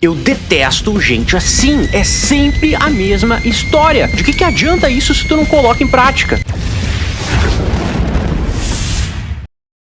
Eu detesto gente assim, é sempre a mesma história. De que adianta isso se tu não coloca em prática?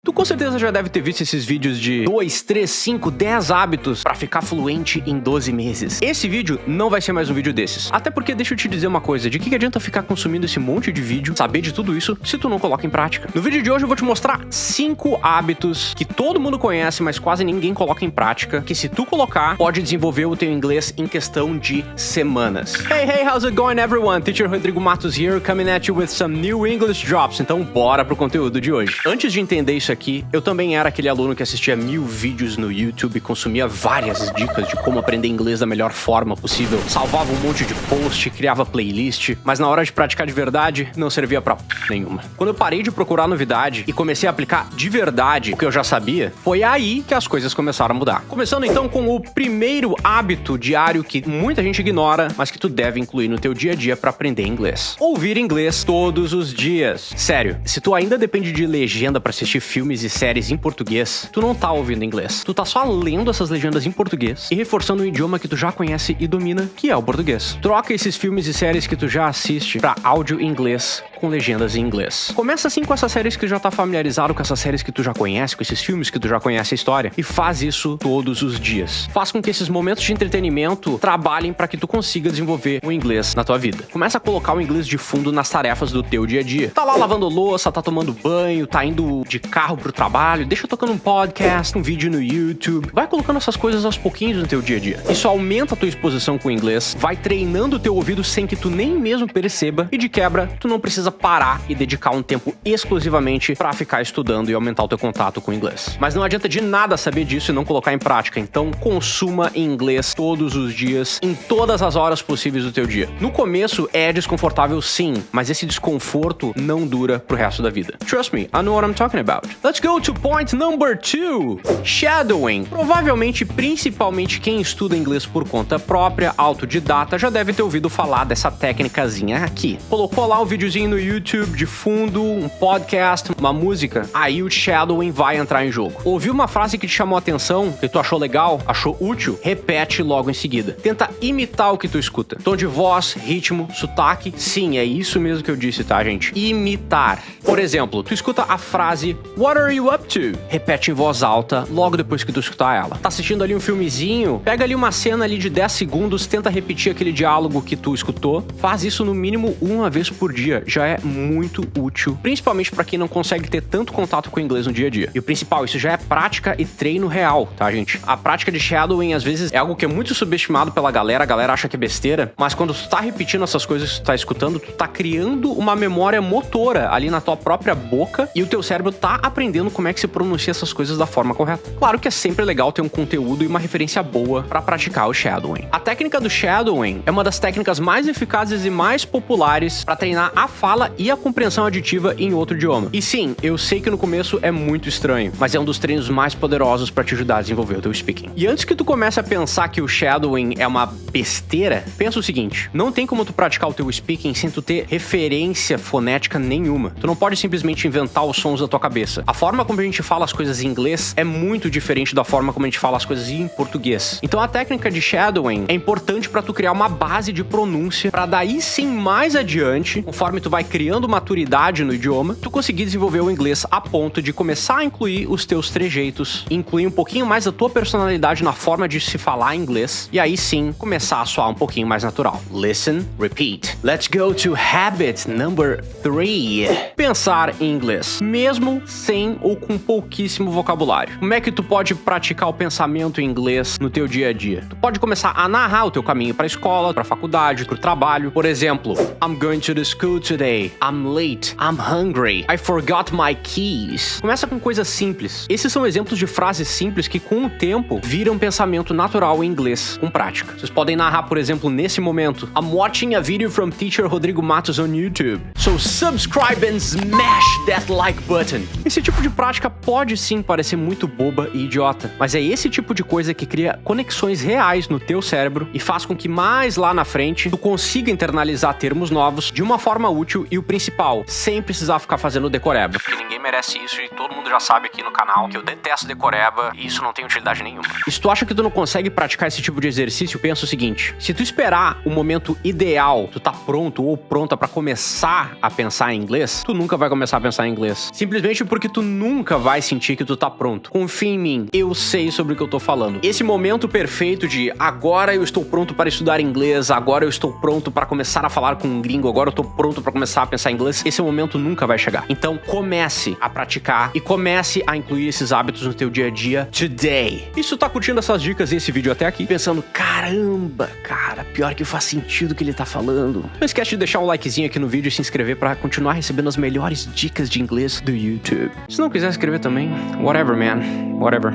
Tu com certeza já deve ter visto esses vídeos de 2, 3, 5, 10 hábitos pra ficar fluente em 12 meses. Esse vídeo não vai ser mais um vídeo desses. Até porque, deixa eu te dizer uma coisa, de que adianta ficar consumindo esse monte de vídeo, saber de tudo isso, se tu não coloca em prática? No vídeo de hoje eu vou te mostrar 5 hábitos que todo mundo conhece, mas quase ninguém coloca em prática, que se tu colocar, pode desenvolver o teu inglês em questão de semanas. Hey, how's it going everyone? Teacher Rodrigo Matos here, coming at you with some new English drops. Então bora pro conteúdo de hoje. Antes de entender isso aqui, eu também era aquele aluno que assistia 1000 vídeos no YouTube, consumia várias dicas de como aprender inglês da melhor forma possível, salvava um monte de post, criava playlist, mas na hora de praticar de verdade, não servia pra nenhuma. Quando eu parei de procurar novidade e comecei a aplicar de verdade o que eu já sabia, foi aí que as coisas começaram a mudar. Começando então com o primeiro hábito diário que muita gente ignora, mas que tu deve incluir no teu dia a dia pra aprender inglês. Ouvir inglês todos os dias. Sério, se tu ainda depende de legenda pra assistir filmes e séries em português, tu não tá ouvindo inglês. Tu tá só lendo essas legendas em português e reforçando um idioma que tu já conhece e domina, que é o português. Troca esses filmes e séries que tu já assiste pra áudio em inglês com legendas em inglês. Começa assim com essas séries que tu já tá familiarizado, com essas séries que tu já conhece, com esses filmes que tu já conhece a história, e faz isso todos os dias. Faz com que esses momentos de entretenimento trabalhem pra que tu consiga desenvolver o inglês na tua vida. Começa a colocar o inglês de fundo nas tarefas do teu dia a dia. Tá lá lavando louça, tá tomando banho, tá indo de carro pro trabalho, deixa tocando um podcast, um vídeo no YouTube. Vai colocando essas coisas aos pouquinhos no teu dia a dia. Isso aumenta a tua exposição com o inglês, vai treinando o teu ouvido sem que tu nem mesmo perceba, e de quebra, tu não precisa parar e dedicar um tempo exclusivamente pra ficar estudando e aumentar o teu contato com o inglês. Mas não adianta de nada saber disso e não colocar em prática, então consuma inglês todos os dias, em todas as horas possíveis do teu dia. No começo é desconfortável sim, mas esse desconforto não dura pro resto da vida. Trust me, I know what I'm talking about. Let's go to point number 2. Shadowing. Provavelmente, principalmente quem estuda inglês por conta própria, autodidata, já deve ter ouvido falar dessa técnicazinha aqui. Colocou lá um videozinho no YouTube de fundo, um podcast, uma música, aí o shadowing vai entrar em jogo. Ouviu uma frase que te chamou a atenção, que tu achou legal, achou útil? Repete logo em seguida. Tenta imitar o que tu escuta. Tom de voz, ritmo, sotaque. Sim, é isso mesmo que eu disse, tá, gente? Imitar. Por exemplo, tu escuta a frase What are you up to? Repete em voz alta logo depois que tu escutar ela. Tá assistindo ali um filmezinho? Pega ali uma cena ali de 10 segundos, tenta repetir aquele diálogo que tu escutou. Faz isso no mínimo uma vez por dia. Já é muito útil, principalmente pra quem não consegue ter tanto contato com o inglês no dia a dia. E o principal, isso já é prática e treino real, tá, gente? A prática de shadowing, às vezes, é algo que é muito subestimado pela galera. A galera acha que é besteira, mas quando tu tá repetindo essas coisas que tu tá escutando, tu tá criando uma memória motora ali na tua própria boca e o teu cérebro tá aprendendo como é que se pronuncia essas coisas da forma correta. Claro que é sempre legal ter um conteúdo e uma referência boa pra praticar o shadowing. A técnica do shadowing é uma das técnicas mais eficazes e mais populares pra treinar a fala e a compreensão aditiva em outro idioma. E sim, eu sei que no começo é muito estranho, mas é um dos treinos mais poderosos pra te ajudar a desenvolver o teu speaking. E antes que tu comece a pensar que o shadowing é uma besteira, pensa o seguinte: não tem como tu praticar o teu speaking sem tu ter referência fonética nenhuma. Tu não pode simplesmente inventar os sons da tua cabeça. A forma como a gente fala as coisas em inglês é muito diferente da forma como a gente fala as coisas em português. Então a técnica de shadowing é importante pra tu criar uma base de pronúncia, pra daí sim mais adiante, conforme tu vai criando maturidade no idioma, tu conseguir desenvolver o inglês a ponto de começar a incluir os teus trejeitos, incluir um pouquinho mais da tua personalidade na forma de se falar inglês, e aí sim começar a soar um pouquinho mais natural. Listen, repeat. Let's go to habit number 3. Pensar em inglês, mesmo sem ou com pouquíssimo vocabulário. Como é que tu pode praticar o pensamento em inglês no teu dia a dia? Tu pode começar a narrar o teu caminho pra escola, pra faculdade, pro trabalho. Por exemplo, I'm going to the school today. I'm late. I'm hungry. I forgot my keys. Começa com coisas simples. Esses são exemplos de frases simples que com o tempo viram pensamento natural em inglês com prática. Vocês podem narrar, por exemplo, nesse momento: I'm watching a video from Teacher Rodrigo Matos on YouTube. So subscribe and smash that like button. Esse tipo de prática pode sim parecer muito boba e idiota, mas é esse tipo de coisa que cria conexões reais no teu cérebro e faz com que mais lá na frente tu consiga internalizar termos novos de uma forma útil e o principal, sem precisar ficar fazendo decoreba. Porque ninguém merece isso e todo mundo já sabe aqui no canal que eu detesto decoreba e isso não tem utilidade nenhuma. E se tu acha que tu não consegue praticar esse tipo de exercício, pensa o seguinte: se tu esperar o momento ideal, tu tá pronto ou pronta pra começar a pensar em inglês, tu nunca vai começar a pensar em inglês. Simplesmente porque tu nunca vai sentir que tu tá pronto. Confia em mim, eu sei sobre o que eu tô falando. Esse momento perfeito de agora eu estou pronto para estudar inglês, agora eu estou pronto para começar a falar com um gringo, agora eu tô pronto para começar a pensar em inglês, esse momento nunca vai chegar. Então comece a praticar e comece a incluir esses hábitos no teu dia a dia today. E se tu tá curtindo essas dicas e esse vídeo até aqui, pensando, caramba, cara, pior que faz sentido o que ele tá falando, não esquece de deixar um likezinho aqui no vídeo e se inscrever para continuar recebendo as melhores dicas de inglês do YouTube. Se não quiser escrever também, whatever, man, whatever.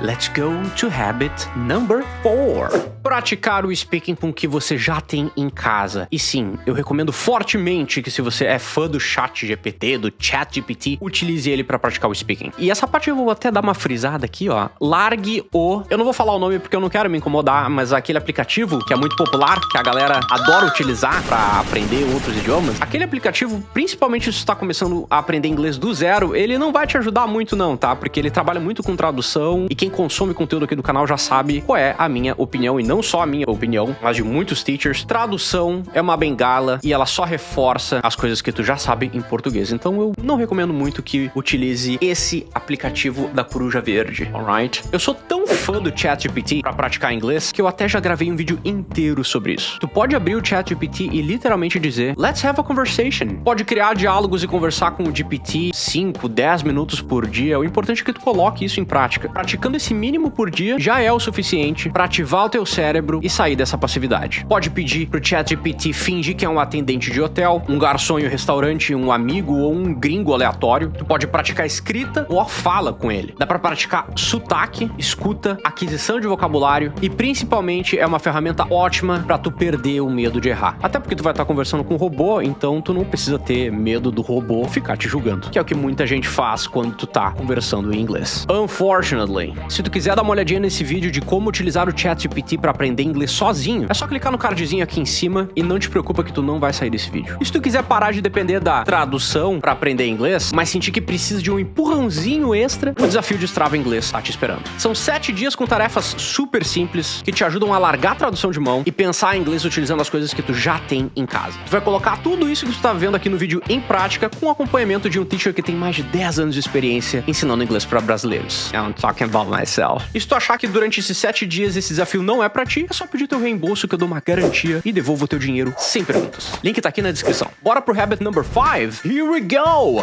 Let's go to habit number 4. Praticar o speaking com o que você já tem em casa. E sim, eu recomendo fortemente que se você é fã do ChatGPT, do ChatGPT, utilize ele para praticar o speaking. E essa parte eu vou até dar uma frisada aqui, ó. Largue o... Eu não vou falar o nome porque eu não quero me incomodar, mas aquele aplicativo que é muito popular, que a galera adora utilizar para aprender outros idiomas, aquele aplicativo, principalmente se você tá começando a aprender inglês do zero, ele não vai te ajudar muito não, tá? Porque ele trabalha muito com tradução e quem consome conteúdo aqui do canal já sabe qual é a minha opinião, e não só a minha opinião, mas de muitos teachers. Tradução é uma bengala e ela só reforça as coisas que tu já sabe em português. Então eu não recomendo muito que utilize esse aplicativo da Coruja Verde, alright? Eu sou tão fã do ChatGPT pra praticar inglês que eu até já gravei um vídeo inteiro sobre isso. Tu pode abrir o ChatGPT e literalmente dizer let's have a conversation. Pode criar diálogos e conversar com o GPT 5, 10 minutos por dia. O importante é que tu coloque isso em prática. Praticando esse mínimo por dia já é o suficiente para ativar o teu cérebro e sair dessa passividade. Pode pedir pro ChatGPT fingir que é um atendente de hotel, um garçom em um restaurante, um amigo ou um gringo aleatório. Tu pode praticar escrita ou a fala com ele. Dá para praticar sotaque, escuta, aquisição de vocabulário e principalmente é uma ferramenta ótima para tu perder o medo de errar. Até porque tu vai estar conversando com um robô, então tu não precisa ter medo do robô ficar te julgando, que é o que muita gente faz quando tu tá conversando em inglês. Unfortunately, se tu quiser dar uma olhadinha nesse vídeo de como utilizar o ChatGPT para aprender inglês sozinho, é só clicar no cardzinho aqui em cima e não te preocupa que tu não vai sair desse vídeo. E se tu quiser parar de depender da tradução para aprender inglês, mas sentir que precisa de um empurrãozinho extra, o desafio de Strava Inglês tá te esperando. São 7 dias com tarefas super simples que te ajudam a largar a tradução de mão e pensar em inglês utilizando as coisas que tu já tem em casa. Tu vai colocar tudo isso que tu tá vendo aqui no vídeo em prática com o acompanhamento de um teacher que tem mais de 10 anos de experiência ensinando inglês para brasileiros. I'm talking about myself. E se tu achar que durante esses 7 dias esse desafio não é pra ti, é só pedir teu reembolso que eu dou uma garantia e devolvo o teu dinheiro sem perguntas. Link tá aqui na descrição. Bora pro habit number 5? Here we go!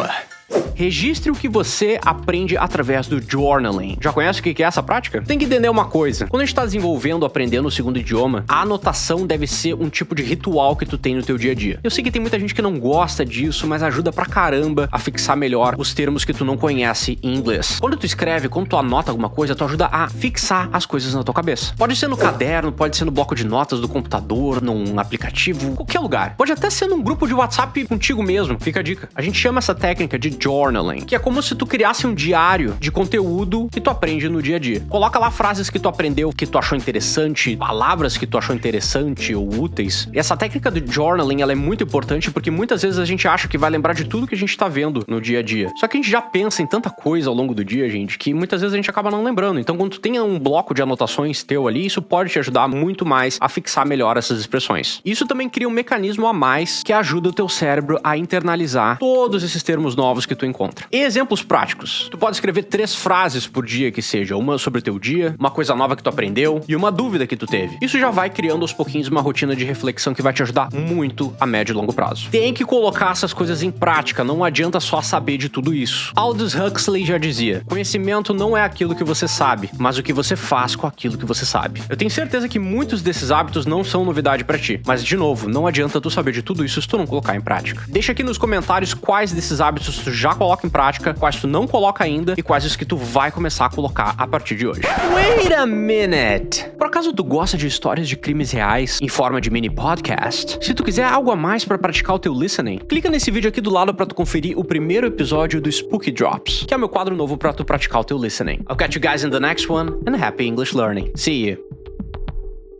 Registre o que você aprende através do journaling. Já conhece o que é essa prática? Tem que entender uma coisa. Quando a gente está desenvolvendo, aprendendo o segundo idioma, a anotação deve ser um tipo de ritual que tu tem no teu dia a dia. Eu sei que tem muita gente que não gosta disso, mas ajuda pra caramba a fixar melhor os termos que tu não conhece em inglês. Quando tu escreve, quando tu anota alguma coisa, tu ajuda a fixar as coisas na tua cabeça. Pode ser no caderno, pode ser no bloco de notas do computador, num aplicativo, qualquer lugar. Pode até ser num grupo de WhatsApp contigo mesmo. Fica a dica. A gente chama essa técnica de journaling, que é como se tu criasse um diário de conteúdo que tu aprende no dia a dia. Coloca lá frases que tu aprendeu, que tu achou interessante, palavras que tu achou interessante ou úteis. E essa técnica do journaling, ela é muito importante porque muitas vezes a gente acha que vai lembrar de tudo que a gente tá vendo no dia a dia. Só que a gente já pensa em tanta coisa ao longo do dia, gente, que muitas vezes a gente acaba não lembrando. Então, quando tu tenha um bloco de anotações teu ali, isso pode te ajudar muito mais a fixar melhor essas expressões. Isso também cria um mecanismo a mais que ajuda o teu cérebro a internalizar todos esses termos novos que tu encontra. E exemplos práticos. Tu pode escrever 3 frases por dia que seja, uma sobre o teu dia, uma coisa nova que tu aprendeu e uma dúvida que tu teve. Isso já vai criando aos pouquinhos uma rotina de reflexão que vai te ajudar muito a médio e longo prazo. Tem que colocar essas coisas em prática, não adianta só saber de tudo isso. Aldous Huxley já dizia: conhecimento não é aquilo que você sabe, mas o que você faz com aquilo que você sabe. Eu tenho certeza que muitos desses hábitos não são novidade pra ti, mas de novo, não adianta tu saber de tudo isso se tu não colocar em prática. Deixa aqui nos comentários quais desses hábitos tu já coloca em prática, quais tu não coloca ainda e quais os que tu vai começar a colocar a partir de hoje. Wait a minute! Por acaso tu gosta de histórias de crimes reais em forma de mini podcast? Se tu quiser algo a mais para praticar o teu listening, clica nesse vídeo aqui do lado para tu conferir o primeiro episódio do Spooky Drops, que é o meu quadro novo para tu praticar o teu listening. I'll catch you guys in the next one, and happy English learning. See you!